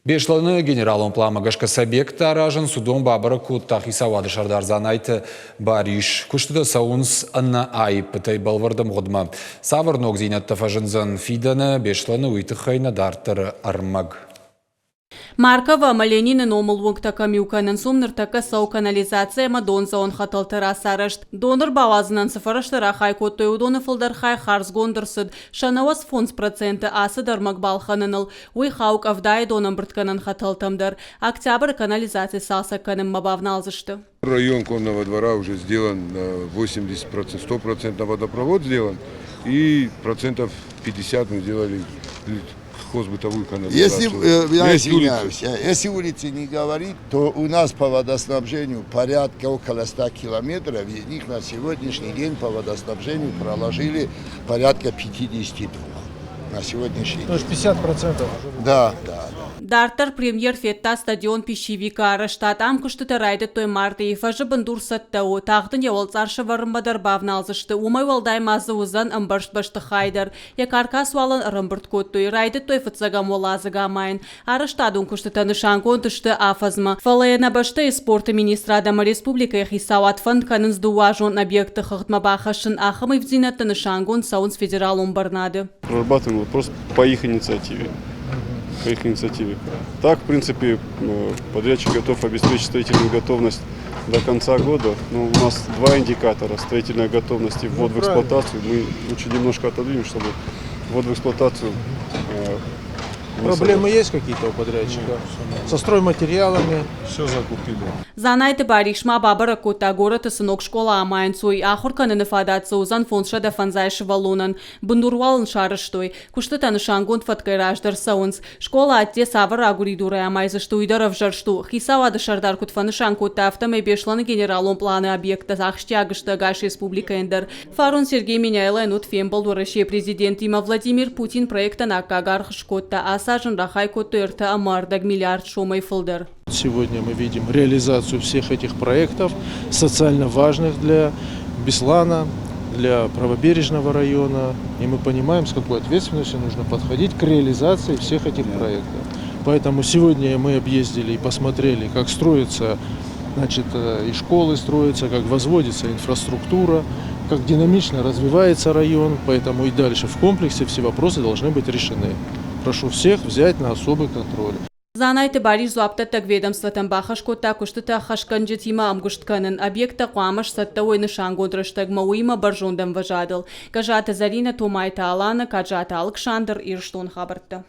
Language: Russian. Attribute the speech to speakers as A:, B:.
A: Бешланы генералон пламагашка сабекта аражын судон бабара кутта хисавады шардар занайты бариш. Куштыда саунс анна айып пытай балвардым ғудма. Савыр ногзинатта фажынзан фиданы бешланы уйтықайна дартыр армаг.
B: Маркова Маленина номул камюканын сумныртака сау канализация мадонза он хаталтыра сарышт. Донор бавазынан сыфарыштыра хай коттой удоны фылдар хай харз гондырсыд. Шанавас фонс проценты асыдар макбалханыныл. Уй хаук авдай донам біртканын хаталтамдар. Октябрь канализация салсаканын мабавналзышты.
C: Район конного двора уже сделан 80%, 100% водопровод сделан. И процентов 50 мы сделали бытовую канализацию.
D: Я извиняюсь, если улицы не говорить, то у нас по водоснабжению порядка около 100 километров, из них на сегодняшний день по водоснабжению проложили порядка 52 на сегодняшний день.
E: То есть 50%?
D: Да.
B: Дартар премьер фетта стадион пищевика араштат амкушты райды той марты и фажы бандур саттау тағдын евал царшы варымбадар бавналзышты умай валдай мазы узан амбаршт башты хайдар. Якарка суалан рымбырт коттой райды той фыцагам олазыга майын. Араштадун кушты танышан контышты афазма. Фалаяна башты и спорта министрадама республика хисауат фанд канын сдуажон объекты хыхтма бахашын ахымы вдзина танышан гон саунс федерал умбарнады.
F: Прорабатываем вопрос по их инициативе. Так, в принципе, подрядчик готов обеспечить строительную готовность до конца года. Но у нас два индикатора: строительная готовность и ввод в эксплуатацию. Мы лучше немножко отодвинем, чтобы ввод в эксплуатацию.
E: Проблемы есть какие-то у подрядчика? Со стройматериалами?
C: Все закупили.
B: Занайты баришма бабара кота город сынок школа амайнцуй ахурканы нафадаться узан фондша да фанзайши валунан. Бундурвалын шарыштой. Кушты танышангон фаткай раждар саунс. Школа атте савар агуридурай амайзышты уйдаров жаршту. Хисавады шардар кутфанышан кота автомай бешланы генералон планы объекта захштягышты гаш республика эндер. Фарун Сергей Меняйлайн утфем балдуращий президент има Владимир Путин проекта на кагархыш кота асажын рахай коту эрта амардаг миллиард шомай фылдар.
E: Сегодня мы видим реализацию всех этих проектов, социально важных для Беслана, для правобережного района. И мы понимаем, с какой ответственностью нужно подходить к реализации всех этих проектов. Поэтому сегодня мы объездили и посмотрели, как строятся, и школы строятся, как возводится инфраструктура, как динамично развивается район. Поэтому и дальше в комплексе все вопросы должны быть решены. Прошу всех взять на особый контроль.
B: Занайты бариш зуаптаттак ведомствотан бахаш кота куштыта хашканжы тима амгуштканын объекта қуамаш сатта ойны шангодрыштаг мауима баржондам важадыл. Кажата Зарина Томайта Алана, Кажата Алкшандр Ирштон хабарты.